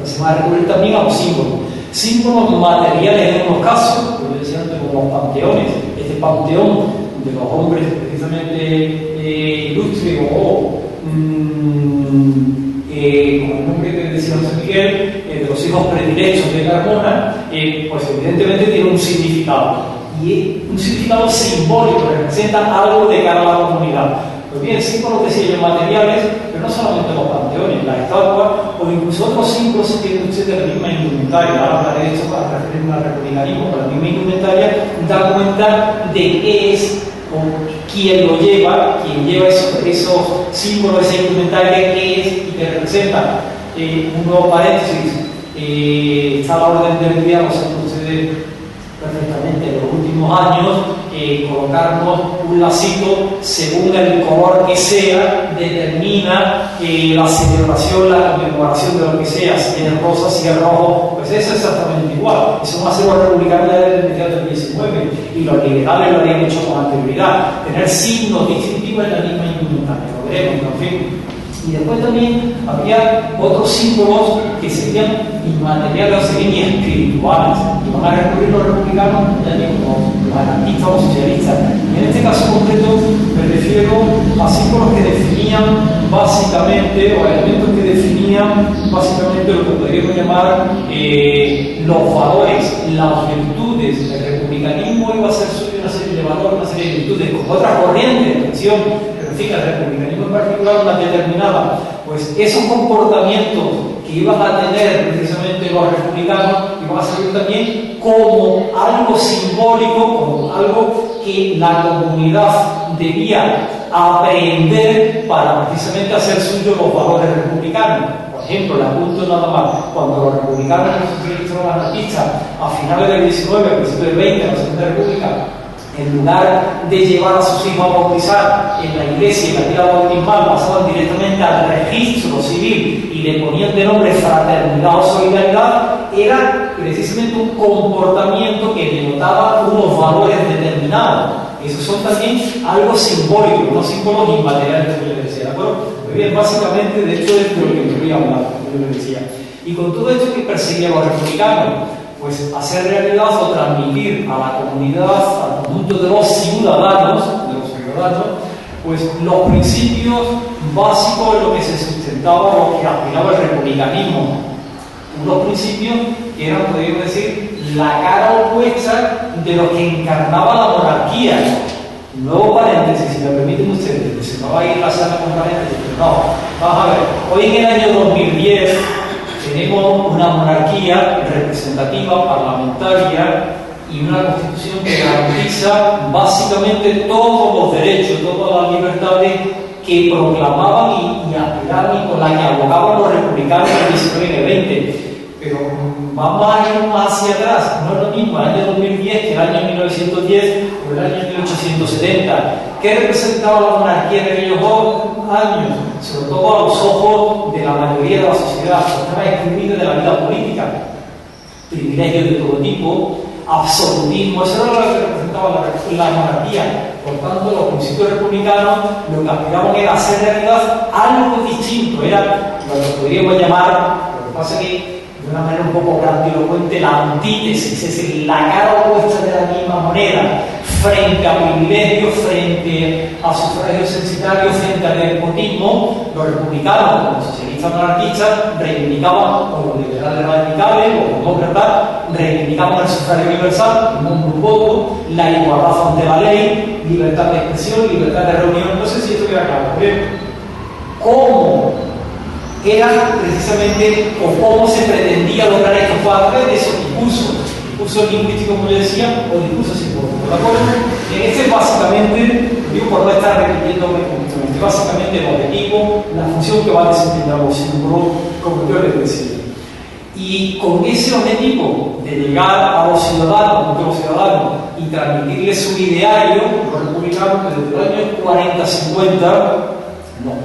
pero se va a recurrir también a los símbolos. Símbolos materiales en unos casos, como decía antes, como los panteones, este panteón de los hombres precisamente ilustres o con el nombre que decía José Miguel, de los hijos predilectos de Carmona, pues evidentemente tiene un significado. Y un significado simbólico, representa algo de cara a la comunidad. Pues bien, símbolos de sellos materiales, pero no solamente los panteones, las estatuas, o incluso otros símbolos que tienen ustedes de la misma indumentaria. Ahora hablaré de esto para referirme al republicanismo, pero la misma indumentaria da cuenta de qué es o quién lo lleva, quién lleva esos símbolos, esa indumentaria, qué es y qué representa. Un nuevo paréntesis, está la orden del día, o sea, ustedes perfectamente en los últimos años, colocarnos un lacito según el color que sea, determina la celebración, la conmemoración de lo que sea, si es rosa, si es rojo, pues eso es exactamente igual. Eso va a ser los republicanos desde mediados del 19 y los liberales lo habían hecho con anterioridad. Tener signos distintivos en la misma indumentaria, lo veremos, en fin. Y después también había otros símbolos que serían inmateriales, serían espirituales, y van a recurrir los republicanos, ya digo, los anarquistas o socialistas. Y en este caso concreto me refiero a símbolos que definían básicamente, o elementos que definían básicamente lo que podríamos llamar los valores, las virtudes. El republicanismo iba a ser suyo una serie de valores, una serie de virtudes, con otra corriente de acción. El republicanismo en particular, una determinada, pues esos comportamientos que iban a tener precisamente los republicanos iban a servir también como algo simbólico, como algo que la comunidad debía aprender para precisamente hacer suyos los valores republicanos. Por ejemplo, le apunto nada más, cuando los republicanos y los socialistas los anarquistas a finales del 19, a principios del 20, en la Segunda República, en lugar de llevar a sus hijos a bautizar en la iglesia y la tira bautismal, pasaban directamente al registro civil y le ponían de nombre fraternidad o solidaridad, era precisamente un comportamiento que denotaba unos valores determinados. Esos son también algo simbólico, no símbolos inmateriales, como yo les decía, ¿de acuerdo? Muy bien, básicamente de esto es de lo que quería hablar, como yo les decía. Y con todo esto que perseguían los republicanos, pues hacer realidad o transmitir a la comunidad, al conjunto de los ciudadanos, pues los principios básicos en los que se sustentaba o que aspiraba el republicanismo. Unos principios que eran, podríamos decir, la cara opuesta de lo que encarnaba la monarquía. Nuevo paréntesis, si me permiten ustedes, que se me va a ir la sala con paréntesis, pero no, vamos a ver, hoy en el año 2010 tenemos una monarquía representativa, parlamentaria y una constitución que garantiza básicamente todos los derechos, todas las libertades que proclamaban y aspiraban y con las que abogaban los republicanos en el 19 y el 20. Pero vamos a ir más hacia atrás, no es lo mismo el año 2010 que el año 1910 o el año 1870. ¿Qué representaba la monarquía en aquellos años? Sobre todo a los ojos de la mayoría de la sociedad, estaba excluido de la vida política. Privilegios de todo tipo, absolutismo, eso era lo que representaba la monarquía. Por tanto, los principios republicanos lo que aspiraban era hacer realidad algo distinto, era lo que podríamos llamar, lo que pasa es que de una manera un poco grandilocuente, la antítesis, es decir, la cara opuesta de la misma moneda, frente a privilegios, frente a sufragios censitarios, frente al despotismo. Los republicanos, los socialistas anarquistas, reivindicaban, o los liberales radicales, o los demócratas, reivindicaban el sufragio universal, el non voto, la igualdad ante la ley, libertad de expresión, libertad de reunión. No sé si esto queda claro. ¿Cómo era precisamente o cómo se pretendía lograr esto? Fue a través de esos discursos lingüísticos, como yo decía, o discursos simbólicos, ¿de acuerdo? Este es básicamente, digo por no estar repitiéndome completamente, básicamente el objetivo, la función que va a desempeñar los símbolos, como yo les decía. Y con ese objetivo de llegar a los ciudadanos, y transmitirles su ideario, los republicanos, desde el año 40-50, no.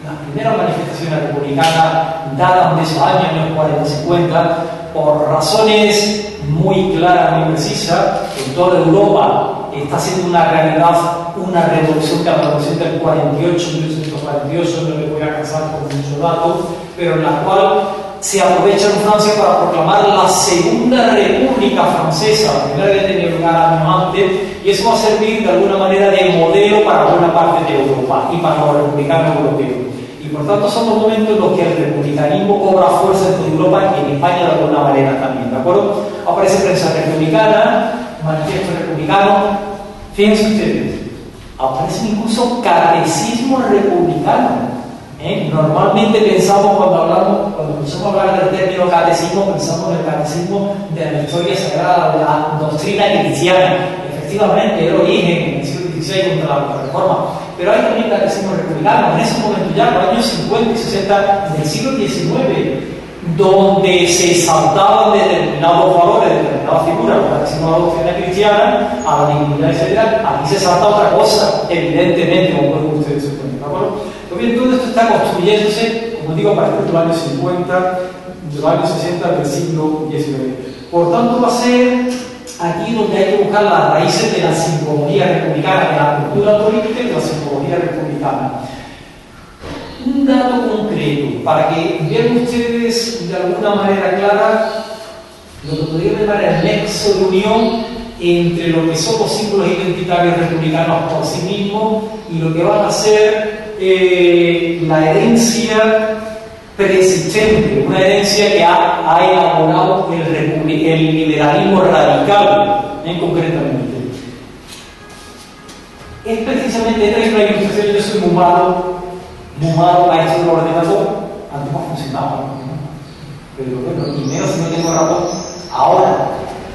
Las primeras manifestaciones republicanas dadas de esos años 40-50, por razones muy claras, muy precisas, en toda Europa está siendo una realidad una revolución que a la revolución del 48, 1948, no me voy a cansar con muchos datos, pero en la cual se aprovecha en Francia para proclamar la Segunda República Francesa, la primera que tenía lugar años antes, y eso va a servir de alguna manera de modelo para buena parte de Europa y para los republicanos europeos. Y por tanto son los momentos en los que el republicanismo cobra fuerza en toda Europa y en España de alguna manera también, ¿de acuerdo? Aparece prensa republicana, manifiesto republicano, fíjense ustedes, aparecen incluso catecismos republicanos. Normalmente pensamos cuando empezamos a hablar del término catecismo, pensamos en el catecismo de la historia sagrada, de la doctrina cristiana. Efectivamente, el origen en el siglo XVI contra la Reforma. Pero hay también catecismos republicanos, en ese momento ya, en los años 50 y 60 del siglo XIX, donde se saltaban determinados valores, determinadas figuras, como la decimos la doctrina cristiana, a la dignidad, etc. Aquí se salta otra cosa, evidentemente, como pueden ustedes suponer, ¿de acuerdo? Pues bien, todo esto está construyéndose, como digo, a partir de los años 50, de los años 60 del siglo XIX. Por tanto, va a ser aquí donde hay que buscar las raíces de la simbología republicana, de la cultura política y de la simbología republicana. Un dato concreto, para que vean ustedes de alguna manera clara lo que podría llamar el nexo de unión entre lo que son los símbolos identitarios republicanos por sí mismos y lo que van a ser la herencia preexistente, una herencia que ha elaborado el liberalismo radical, concretamente. Es precisamente esta una ilustración. Yo soy muy malo para esto del ordenador, antes no funcionaba, pero bueno, y menos si no tengo ratón. Ahora,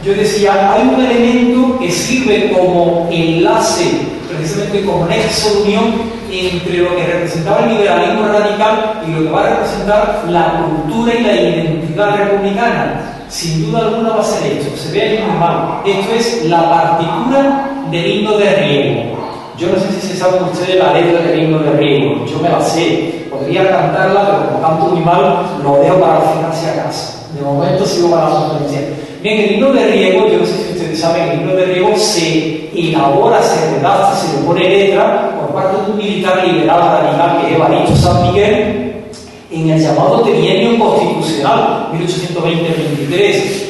yo decía, hay un elemento que sirve como enlace, precisamente como nexo de unión entre lo que representaba el liberalismo radical y lo que va a representar la cultura y la identidad republicana. Sin duda alguna va a ser esto, se ve ahí muy mal. Esto es la partitura del himno de Riego. Yo no sé si se saben ustedes la letra del himno de Riego, yo me la sé, podría cantarla, pero como canto muy mal, lo dejo para el final si acaso. De momento sigo para la conferencia. Bien, el himno de Riego, yo no sé si ustedes saben, el himno de Riego se elabora, se redacta, se le pone letra por parte de un militar liberal radical que es Evaristo San Miguel en el llamado trienio constitucional 1820-23.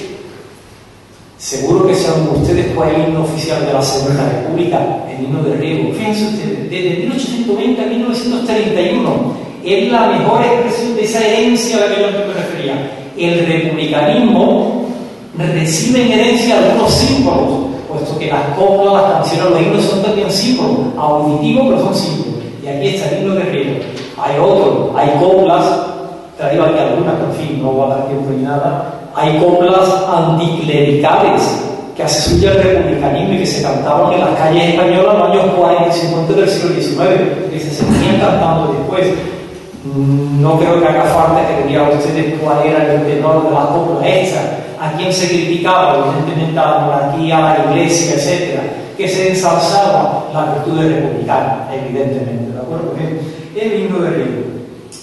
Seguro que saben ustedes cuál es el himno oficial de la Segunda República, el himno de Riego. Fíjense ustedes, desde 1820 a 1931 es la mejor expresión de esa herencia a la que yo antes me refería. El republicanismo recibe en herencia algunos símbolos, puesto que las coplas, las canciones, los himnos son también símbolos, auditivos, pero son símbolos. Y aquí está el himno de Riego. Hay otros, hay coplas, traigo aquí algunas, pero en fin, no voy a dar tiempo ni nada. Hay coplas anticlericales que hace suya el republicanismo y que se cantaban en las calles españolas en los años 40 y 50 del siglo XIX, que se seguían cantando después. No creo que haga falta que le diga a ustedes cuál era el tenor de las coplas estas, a quién se criticaba, evidentemente a la monarquía, a la iglesia, etc., que se ensalzaba la virtud republicana, evidentemente, ¿de acuerdo? El himno de Riego.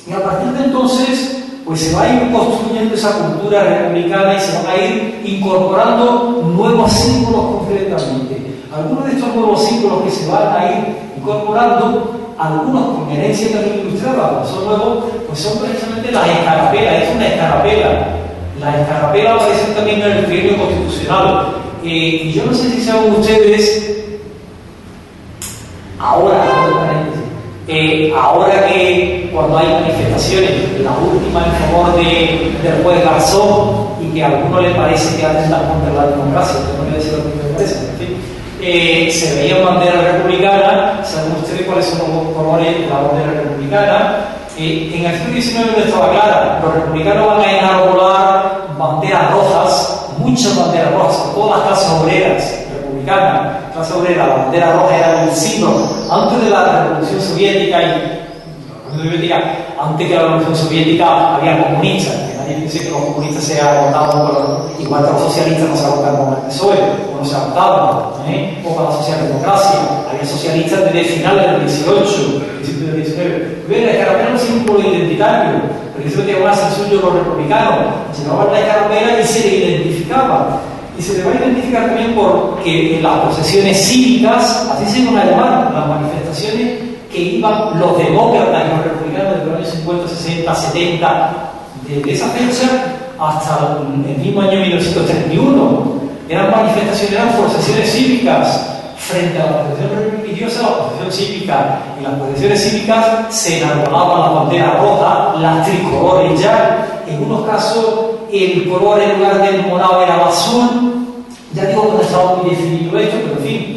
Y a partir de entonces, pues se va a ir construyendo esa cultura republicana y se van a ir incorporando nuevos símbolos concretamente. Algunos de estos nuevos símbolos que se van a ir incorporando, algunos con herencia también ilustrada, son nuevos, pues son precisamente las escarapelas. Es una escarapela. Las escarapelas aparecen también en el trienio constitucional. Y yo no sé si saben ustedes, ahora que cuando hay manifestaciones, la última en favor del juez Garzón, y que a algunos les parece que atentan contra la democracia, no voy a decir lo que me parece, en fin, se veían banderas republicanas. ¿Saben ustedes cuáles son los colores de la bandera republicana? En el siglo XIX no estaba clara. Los republicanos van a enarbolar banderas rojas, muchas banderas rojas, todas las clases obreras republicanas. Clase obrera, la bandera roja era un símbolo. Antes de la Revolución Soviética antes que la Revolución Soviética había comunistas. Que nadie piense que los comunistas se agotaban igual que los socialistas no se agotaban con el PSOE, o no se agotaban, o con la socialdemocracia. Había socialistas desde finales del 18, principios del 19. La escarapela es un símbolo identitario, pero eso que van a hacer suyo los republicanos. Llevaban la escarapela y se le identificaban. Y se le va a identificar también porque en las procesiones cívicas, así se van a llamar, las manifestaciones que iban los demócratas y los republicanos de los años 50, 60, 70, desde esa fecha hasta el mismo año 1931, eran manifestaciones, eran procesiones cívicas. Frente a la procesión religiosa, la procesión cívica. En las procesiones cívicas se enarbolaban la bandera roja, las tricolores ya. En unos casos, el color en lugar del morado era el azul. Ya digo que no estaba muy definido esto, pero en fin,